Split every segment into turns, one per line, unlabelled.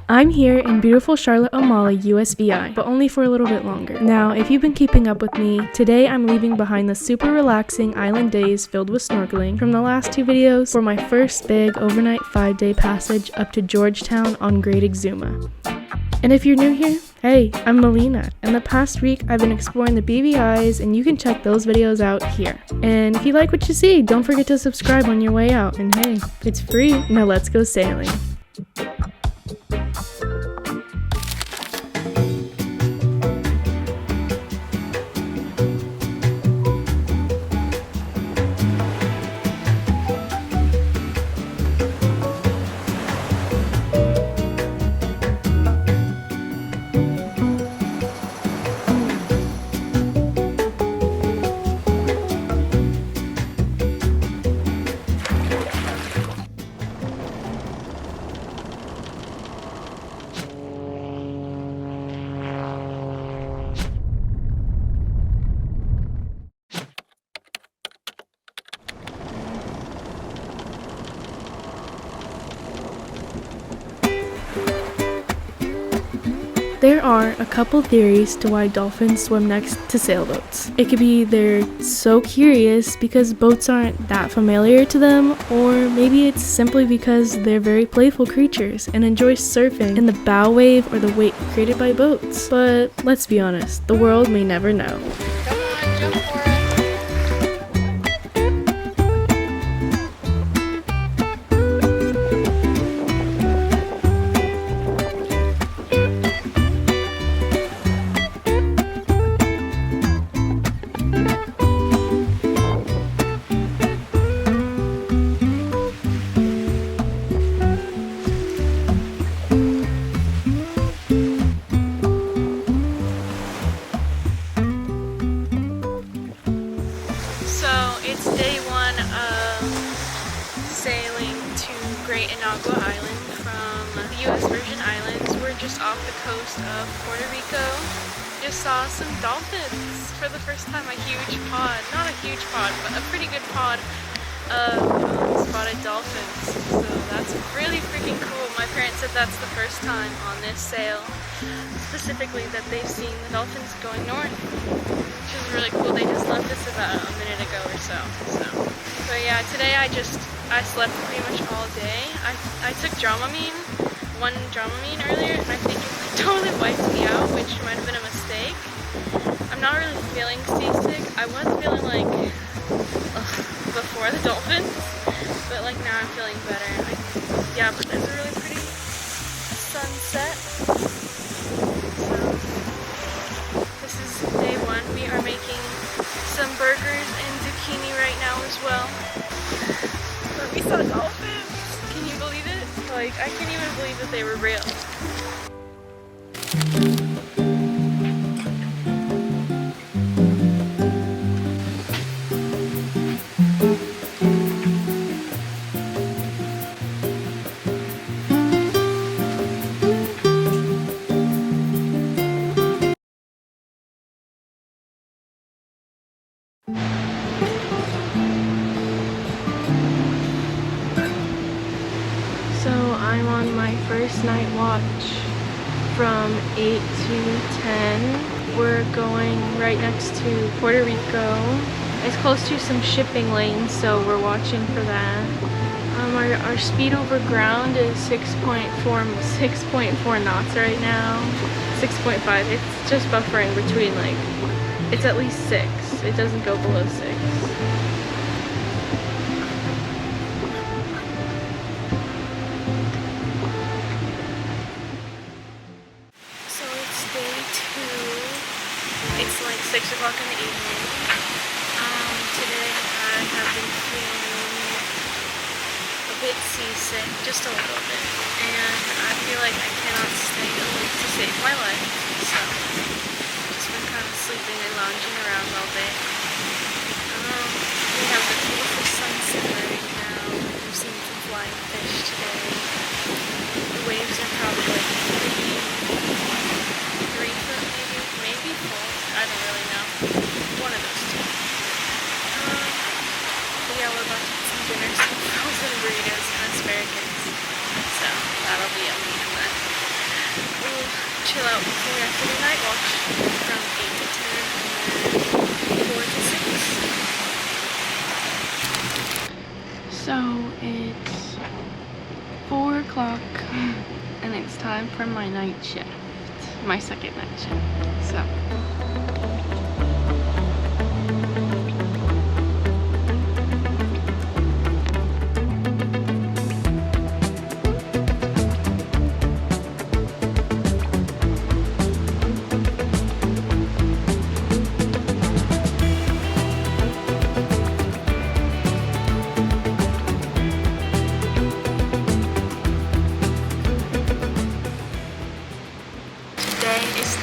I'm here in beautiful Charlotte Amalie, USVI, but only for a little bit longer. Now, if you've been keeping up with me, today I'm leaving behind the super relaxing island days filled with snorkeling from the last two videos for my first big overnight 5-day passage up to Georgetown on Great Exuma. And if you're new here, hey, I'm Melina. In the past week, I've been exploring the BVIs, and you can check those videos out here. And if you like what you see, don't forget to subscribe on your way out. And hey, it's free. Now let's go sailing. There are a couple theories to why dolphins swim next to sailboats. It could be they're so curious because boats aren't that familiar to them, or maybe it's simply because they're very playful creatures and enjoy surfing in the bow wave or the wake created by boats. But let's be honest, the world may never know.
Come on, jump for it. It's day one of sailing to Great Inagua Island from the U.S. Virgin Islands. We're just off the coast of Puerto Rico. Just saw some dolphins for the first time. A huge pod, not a huge pod, but a pretty good pod of spotted dolphins. So that's really freaking cool. My parents said that's the first time on this sail, specifically, that they've seen the dolphins going north, which is really cool. They just left us about a minute ago or so. But yeah, today I slept pretty much all day. I took one Dramamine earlier, and I think it totally wiped me out, which might have been a mistake. I'm not really feeling seasick. I was feeling like before the dolphins, but like now I'm feeling better. Yeah, but there's a really pretty sunset. So this is day one. We are making some burgers and zucchini right now as well. But we saw dolphins. Can you believe it? Like, I can't even believe that they were real.
So I'm on my first night watch from 8 to 10. We're going right next to Puerto Rico. It's close to some shipping lanes, so we're watching for that. Our speed over ground is 6.4 knots right now. 6.5. It's just buffering between, like, it's at least 6. It doesn't go below 6.
It's like 6 o'clock in the evening. Today I have been feeling a bit seasick, just a little bit, and I feel like I cannot stay awake to save my life, so I've just been kind of sleeping and lounging around all day. We have the beautiful sunset right now. We've seen some flying fish today. The waves are probably like 3 foot maybe 4. I don't really know. One of those two. But yeah, we're about to eat some dinner, some frozen burritos and asparagus. So that'll be yummy. And then chill out before we have to do night watch from 8 to 10 and then 4 to 6. So it's 4 o'clock and it's time for my night shift, my second night shift. So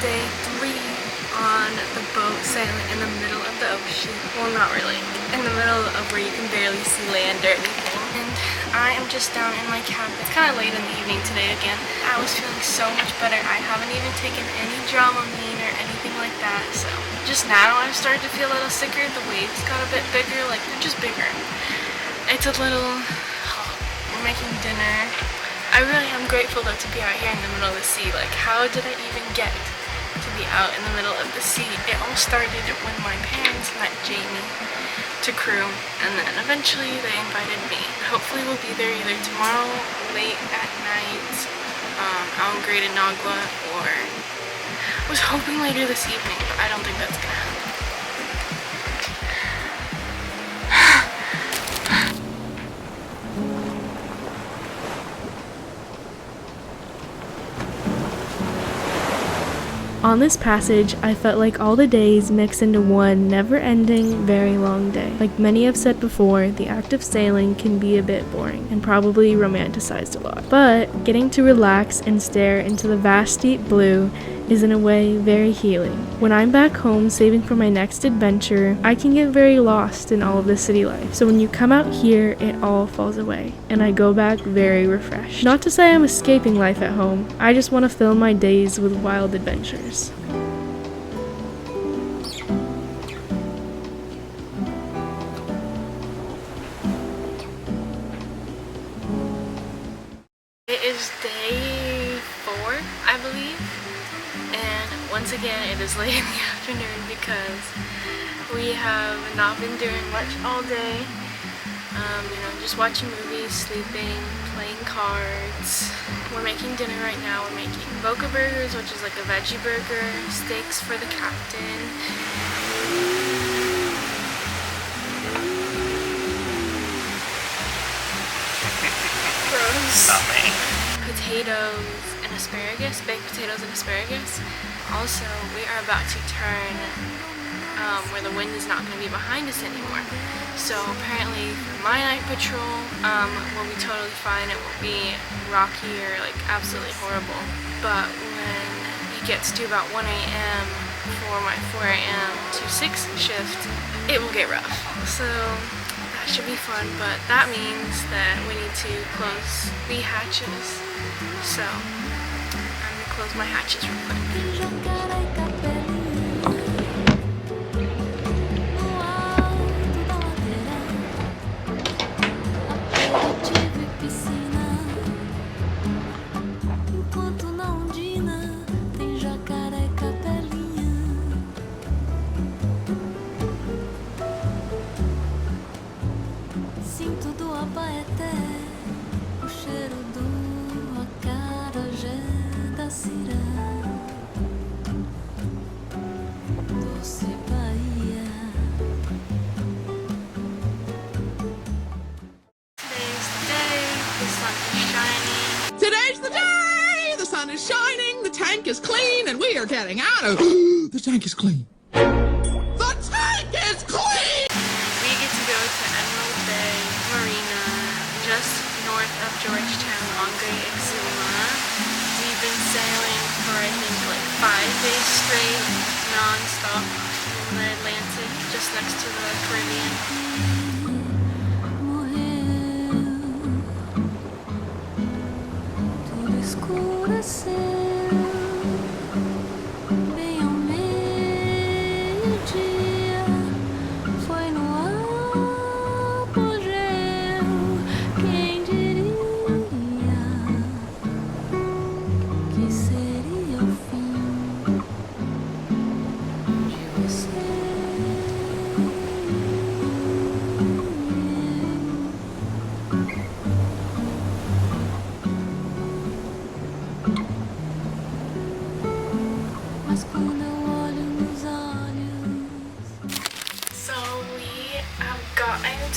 day 3 on the boat sailing in the middle of the ocean. Well, not really. In the middle of where you can barely see land or anything. And I am just down in my cabin. It's kind of late in the evening today again. I was feeling so much better. I haven't even taken any Dramamine or anything like that. So just now I've started to feel a little sicker. The waves got a bit bigger. Like, they're just bigger. It's a little... We're making dinner. I really am grateful though to be out here in the middle of the sea. Like, how did I even get to be out in the middle of the sea? It all started when my parents met Jamie to crew, and then eventually they invited me. Hopefully we'll be there either tomorrow late at night out in Great Inagua, or I was hoping later this evening, but I don't think that's gonna happen.
On this passage, I felt like all the days mixed into one never-ending, very long day. Like many have said before, the act of sailing can be a bit boring and probably romanticized a lot. But getting to relax and stare into the vast deep blue is in a way very healing. When I'm back home saving for my next adventure, I can get very lost in all of the city life. So when you come out here, it all falls away, and I go back very refreshed. Not to say I'm escaping life at home, I just want to fill my days with wild adventures.
It is day 4, I believe. And once again, it is late in the afternoon because we have not been doing much all day. Just watching movies, sleeping, playing cards. We're making dinner right now. We're making boca burgers, which is like a veggie burger, steaks for the captain. Gross.
Not me.
Potatoes and asparagus, baked potatoes and asparagus. Also, we are about to turn where the wind is not going to be behind us anymore. So apparently for my night patrol, we'll be totally fine. It won't be rocky or like absolutely horrible. But when it gets to about 1 a.m. for my 4 a.m. to 6 shift, it will get rough. So that should be fun, but that means that we need to close the hatches. So I'm gonna close my hatches real quick.
Today's the day! The sun is shining, the tank is clean, and we are getting out of... The tank is clean. The tank is clean!
We get to go to Melina, just north of Georgetown on Great Exuma. We've been sailing for I think like 5 days straight, non-stop in the Atlantic, just next to the Caribbean.
Que seria o fim.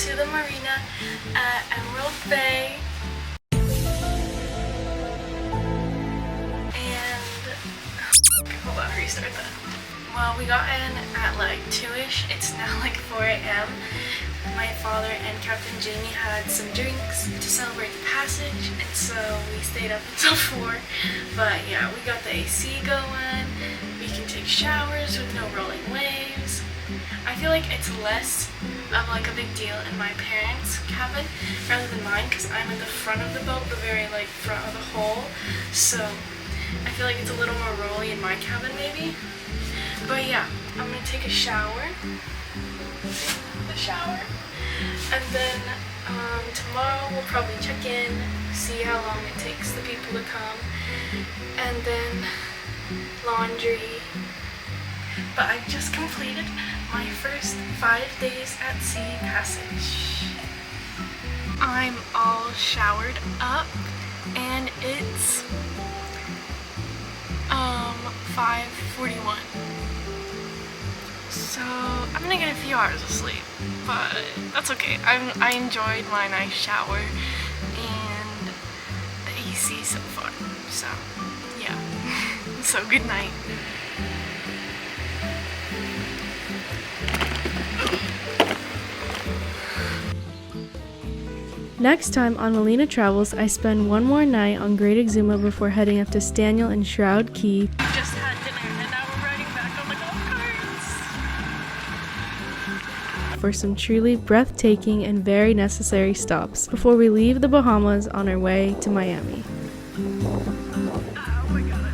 to the marina at Emerald Bay. Hold on, restart that. Well, we got in at like 2ish. It's now like 4 a.m. My father and Captain Jamie had some drinks to celebrate the passage, and so we stayed up until 4. But yeah, we got the AC going. We can take showers with no rolling waves. I feel like it's less of like a big deal in my parents' cabin rather than mine, because I'm in the front of the boat, the very like front of the hull. So I feel like it's a little more rolly in my cabin maybe. But yeah, I'm gonna take a shower. And then tomorrow we'll probably check in, see how long it takes the people to come, and then laundry. But I just completed my first 5 days at sea passage. I'm all showered up and it's 5:41. So I'm gonna get a few hours of sleep, but that's okay. I enjoyed my nice shower and the AC so far. So yeah. So good night.
Next time on Melina Travels, I spend one more night on Great Exuma before heading up to Staniel and Shroud Key.
We just had dinner and now we're riding back on the golf carts
For some truly breathtaking and very necessary stops before we leave the Bahamas on our way to Miami.
Oh my god.